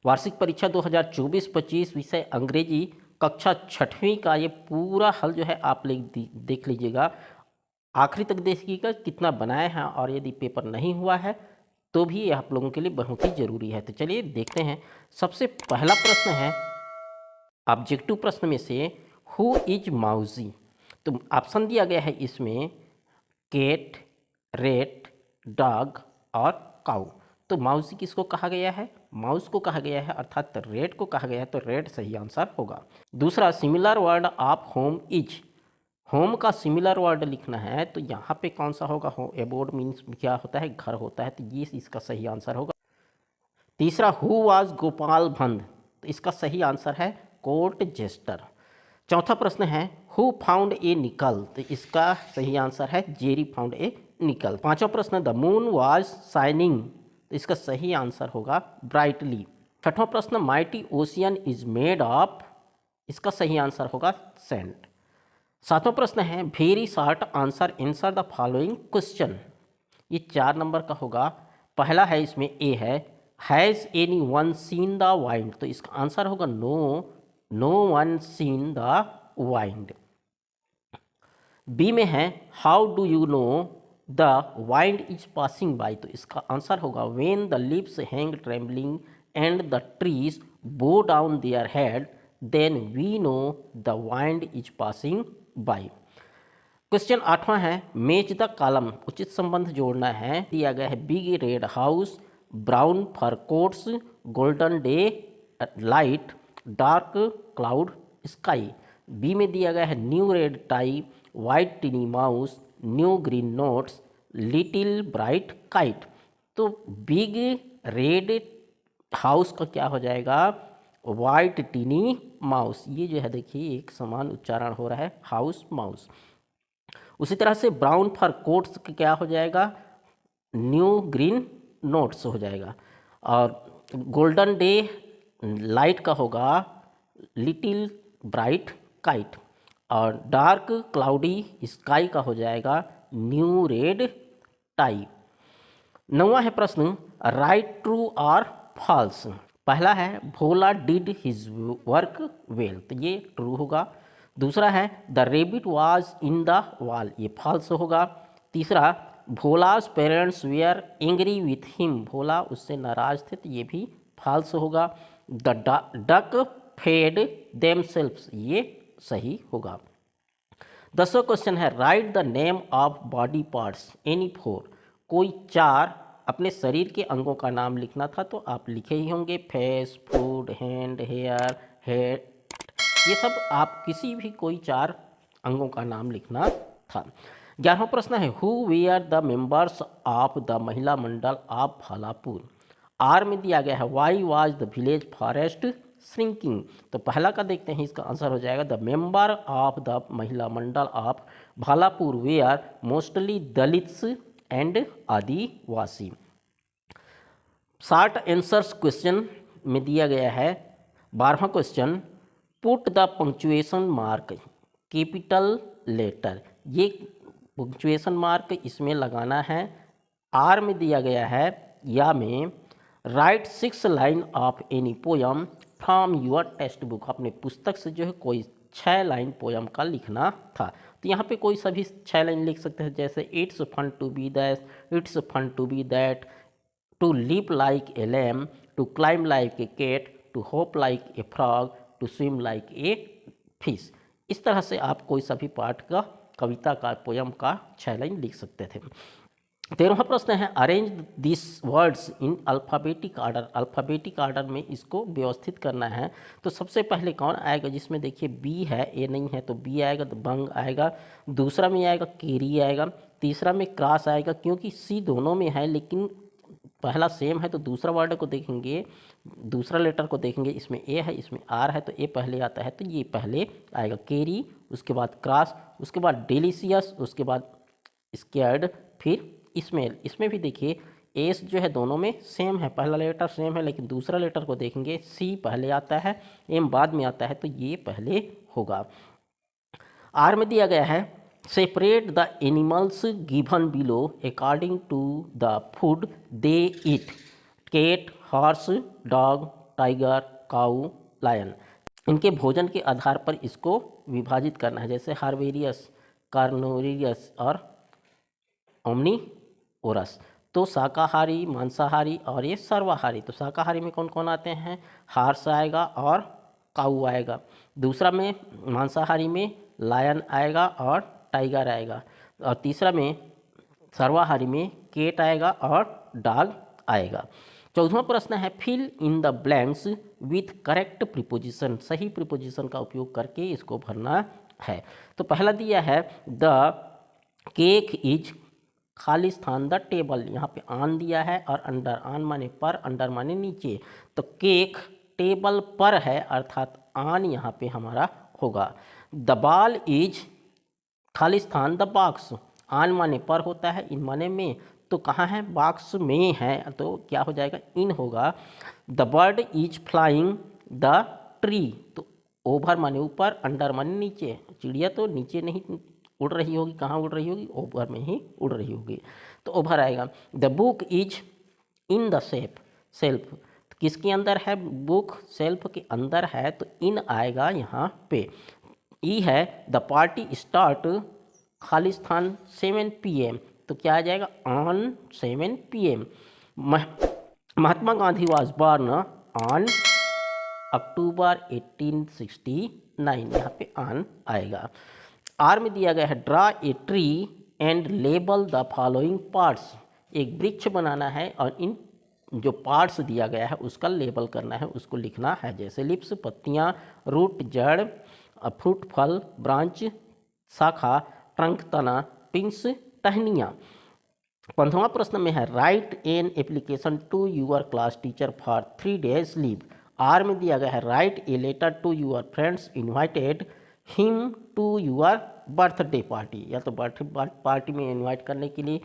वार्षिक परीक्षा 2024-25 विषय अंग्रेजी कक्षा 6वीं का ये पूरा हल जो है आप देख लीजिएगा, आखिरी तक देखिएगा कितना बनाए हैं, और यदि पेपर नहीं हुआ है तो भी ये आप लोगों के लिए बहुत ही ज़रूरी है। तो चलिए देखते हैं। सबसे पहला प्रश्न है ऑब्जेक्टिव प्रश्न में से, हु इज माउजी। तो ऑप्शन दिया गया है इसमें कैट, रेट, डॉग और काऊ। तो माउसी किसको कहा गया है? माउस को कहा गया है, अर्थात रेट को कहा गया है, तो रेट सही आंसर होगा। दूसरा, similar word of home is. Home का सिमिलर वर्ड लिखना है तो यहाँ पे कौन सा होगा? एबोर्ड मीन्स क्या होता है? घर होता है, तो ये इसका सही आंसर होगा। तीसरा, हु वाज गोपाल भंद। तो इसका सही आंसर है कोर्ट जेस्टर। चौथा प्रश्न है, हु फाउंड ए निकल। तो इसका सही आंसर है जेरी फाउंड ए निकल। पांचवा प्रश्न, द मून वाज शाइनिंग। तो इसका सही आंसर होगा ब्राइटली। छठवां प्रश्न, mighty ocean is made of. इसका सही आंसर होगा सैंड। सातवां प्रश्न है, very short answer answer the following question. ये 4 नंबर का होगा। पहला है इसमें ए है, has any one seen the wind. तो इसका आंसर होगा no, no one seen the wind. B में है, how do you know the wind is passing by. तो इसका आंसर होगा when the leaves hang trembling and the trees bow down their head then we know the wind is passing by. Question 8वां है, match the column. उचित संबंध जोड़ना है। दिया गया है big red house, brown fur coats, golden daylight, dark cloud sky. B में दिया गया है new red tie, white tiny mouse, new green notes, little bright kite. तो बिग रेड हाउस का क्या हो जाएगा? White tiny mouse. ये जो है देखिए एक समान उच्चारण हो रहा है, हाउस माउस। उसी तरह से ब्राउन फर कोट्स का क्या हो जाएगा? न्यू ग्रीन नोट्स हो जाएगा। और गोल्डन डे लाइट का होगा लिटिल ब्राइट काइट। और डार्क क्लाउडी स्काई का हो जाएगा न्यू रेड टाई। 9वां है प्रश्न, राइट ट्रू और फॉल्स। पहला है, Bhola did his work well. तो ये ट्रू होगा। दूसरा है, the rabbit was in the wall. ये फॉल्स होगा। तीसरा, Bhola's parents were angry with him. Bhola उससे नाराज थे, तो ये भी फॉल्स होगा। The duck fed themselves. ये सही होगा। 10वां क्वेश्चन है, write the name of body parts any 4। कोई 4 अपने शरीर के अंगों का नाम लिखना था, तो आप लिखे ही होंगे, face, food, hand, hair, head. ये सब आप किसी भी कोई 4 अंगों का नाम लिखना था। 11वां प्रश्न है, who where the members of the Mahila Mandal of Bhalapur. Or में दिया गया है, why was the village forest shrinking. तो पहला का देखते हैं, इसका आंसर हो जाएगा the member of the Mahila Mandal of Bhalapur were mostly Dalits and Adivasi. Short answers question में दिया गया है 12वां question, put the punctuation mark capital letter. ये पंक्चुएशन मार्क इसमें लगाना है। आर में दिया गया है, या में right 6 line of any poem from your text book. अपने पुस्तक से जो है कोई 6 लाइन पोयम का लिखना था। तो यहाँ पे कोई सभी 6 लाइन लिख सकते हैं, जैसे it's fun to be that, it's fun to be that, to leap like a lamb, to climb like a cat, to hop like a frog, to swim like a fish. इस तरह से आप कोई सभी पार्ट का, कविता का, poem का 6 line लिख सकते थे। 13वां प्रश्न है, arrange this words in alphabetic order. Alphabetic order में इसको व्यवस्थित करना है। तो सबसे पहले कौन आएगा? जिसमें देखिए बी है, ए नहीं है, तो बी आएगा, तो बंग आएगा। दूसरा में आएगा केरी आएगा। तीसरा में क्रॉस आएगा, क्योंकि सी दोनों में है लेकिन पहला सेम है, तो दूसरा वर्ड को देखेंगे, दूसरा लेटर को देखेंगे, इसमें ए है, इसमें आर है, तो ए पहले आता है, तो ये पहले आएगा केरी, उसके बाद क्रॉस, उसके बाद डिलीशियस, उसके बाद स्कैर्ड, फिर इसमें भी देखिए एस जो है दोनों में सेम है, पहला लेटर सेम है, लेकिन दूसरा लेटर को देखेंगे, सी पहले आता है, एम बाद में आता है, तो ये पहले होगा। आर में दिया गया है, separate the animals given below according to the food they eat, cat, horse, dog, tiger, cow, lion. इनके भोजन के आधार पर इसको विभाजित करना है, जैसे हार्बेरियस, कार्नोरियस और ओमनीओरस। तो शाकाहारी, मांसाहारी और ये सर्वाहारी। तो शाकाहारी में कौन कौन आते हैं? हार्स आएगा और काऊ आएगा। दूसरा में मांसाहारी में लायन आएगा और टाइगर आएगा। और तीसरा में सर्वाहारी में केट आएगा और डॉग आएगा। 14वां प्रश्न है fill in the blanks with correct preposition. सही प्रीपोजिशन का उपयोग करके इसको भरना है। तो पहला दिया है द केक इज, खाली स्थान द टेबल, यहाँ पे आन दिया है और अंडर, आन माने पर, अंडर माने नीचे। तो केक टेबल पर है, अर्थात आन यहाँ पे हमारा होगा। द बॉल इज, खाली स्थान द बॉक्स, आन माने पर होता है, इन माने में, तो कहाँ है? बॉक्स में है, तो क्या हो जाएगा? इन होगा। The bird is flying the tree, तो ओवर माने ऊपर, अंडर माने नीचे। चिड़िया तो नीचे नहीं उड़ रही होगी, कहाँ उड़ रही होगी? ओवर में ही उड़ रही होगी, तो ओवर आएगा। The book is in the self, तो किसके अंदर है? बुक सेल्फ के अंदर है, तो इन आएगा यहाँ पे। ई है द पार्टी स्टार्ट, खाली स्थान 7 PM, तो क्या आ जाएगा? On 7 PM। Mahatma Gandhi was born on October 1869, यहाँ पे ऑन आएगा। आर में दिया गया है draw a tree and label the following parts. एक वृक्ष बनाना है और इन जो पार्ट्स दिया गया है उसका लेबल करना है, उसको लिखना है, जैसे लिप्स पत्तियाँ, रूट जड़, फ्रूट फल, ब्रांच शाखा, ट्रंक तना, पिंस टहनियाँ। 15वां प्रश्न में है write an application to your class teacher for 3 days leave. Or में दिया गया है write a letter to your friends invited him to your birthday party. या तो बर्थडे पार्टी में इनवाइट करने के लिए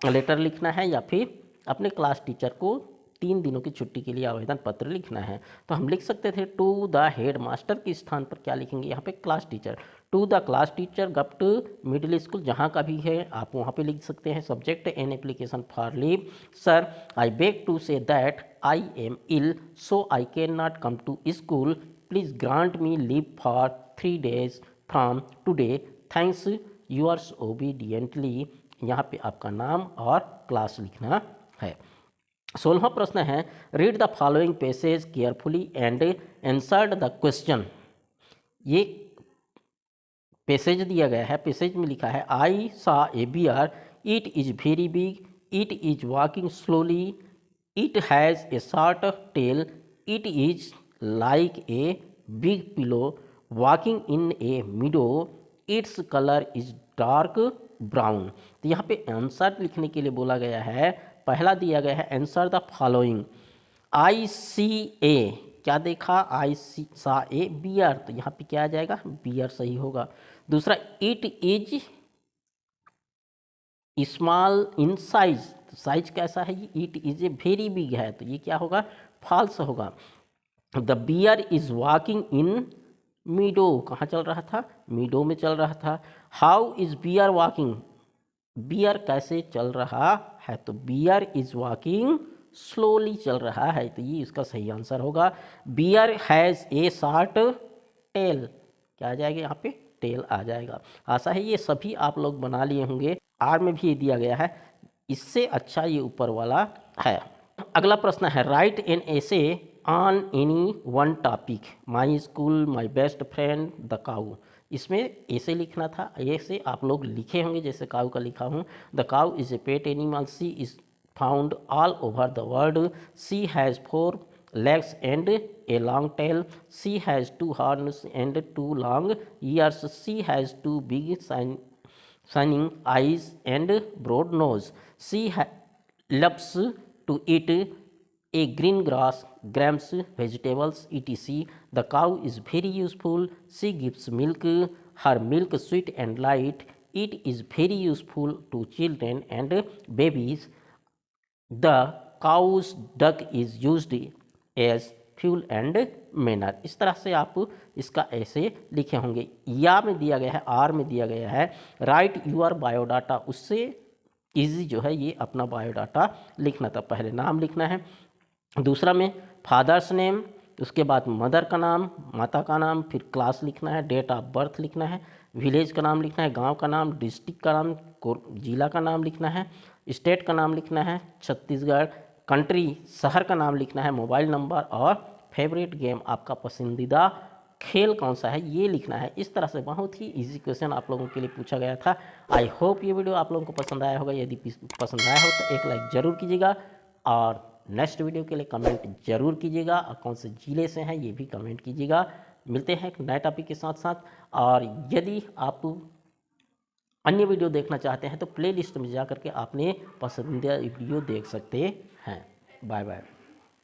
लेटर लिखना है, या फिर अपने क्लास टीचर को 3 दिनों की छुट्टी के लिए आवेदन पत्र लिखना है। तो हम लिख सकते थे टू द हेड मास्टर के स्थान पर क्या लिखेंगे? यहाँ पे class teacher. To the class teacher govt middle school, जहाँ का भी है आप वहाँ पे लिख सकते हैं। Subject an application for leave. Sir I beg to say that I am ill so I can not come to school, please grant me leave for 3 days from today, thanks yours obediently. यहाँ पे आपका नाम और class लिखना है। 16वां प्रश्न है read the following passage carefully and answer the question. ये पैसेज दिया गया है, पैसेज में लिखा है I saw a bear, it is very big, it is walking slowly, it has a short tail, it is like a big pillow, walking in a meadow, its colour is dark brown. तो यहाँ पे answer लिखने के लिए बोला गया है, पहला दिया गया है आंसर द फॉलोइंग। आई सी ए, क्या देखा? आई सी सा ए बियर, तो यहाँ पे क्या आ जाएगा? बियर सही होगा। दूसरा it is small in size, तो साइज कैसा है? ये it is a very big है, तो ये क्या होगा? फॉल्स होगा। The bear is walking in meadow, कहाँ चल रहा था? मीडो में चल रहा था। How is bear walking, bear कैसे चल रहा है? तो बियर इज वॉकिंग स्लोली चल रहा है, तो ये इसका सही आंसर होगा। Bear has a short tail, क्या आ जाएगा? यहाँ पे टेल आ जाएगा। आशा है ये सभी आप लोग बना लिए होंगे। आर में भी ये दिया गया है, इससे अच्छा ये ऊपर वाला है। अगला प्रश्न है write an essay on any one topic, my school, my best friend, the cow. इसमें ऐसे लिखना था, ऐसे आप लोग लिखे होंगे जैसे काऊ का लिखा हूँ। The cow is a pet animal, she is found all over the world, she has 4 legs and a long tail, she has 2 horns and 2 long ears, she has 2 big shining eyes and broad nose, she loves to eat a green grass, grams, vegetables, etc. The cow is very useful, she gives milk, her milk sweet and light, it is very useful to children and babies. The cow's duck is used as fuel and manure. इस तरह से आप इसका ऐसे लिखे होंगे। या में दिया गया है, आर में दिया गया है राइट यूर बायोडाटा, उससे इजी जो है ये अपना बायोडाटा लिखना था। पहले नाम लिखना है, दूसरा में फादर्स नेम, उसके बाद मदर का नाम, माता का नाम, फिर क्लास लिखना है, डेट ऑफ बर्थ लिखना है, विलेज का नाम लिखना है, गांव का नाम, डिस्ट्रिक्ट का नाम, जिला का नाम लिखना है, स्टेट का नाम लिखना है छत्तीसगढ़, कंट्री शहर का नाम लिखना है, मोबाइल नंबर और फेवरेट गेम आपका पसंदीदा खेल कौन सा है ये लिखना है। इस तरह से बहुत ही इजी क्वेश्चन आप लोगों के लिए पूछा गया था। आई होप ये वीडियो आप लोगों को पसंद आया होगा। यदि पसंद आया हो तो एक लाइक ज़रूर कीजिएगा और नेक्स्ट वीडियो के लिए कमेंट जरूर कीजिएगा और कौन से ज़िले से हैं ये भी कमेंट कीजिएगा। मिलते हैं एक नए टॉपिक के साथ साथ, और यदि आप अन्य वीडियो देखना चाहते हैं तो प्लेलिस्ट में जा करके आपने पसंदीदा वीडियो देख सकते हैं। Bye bye.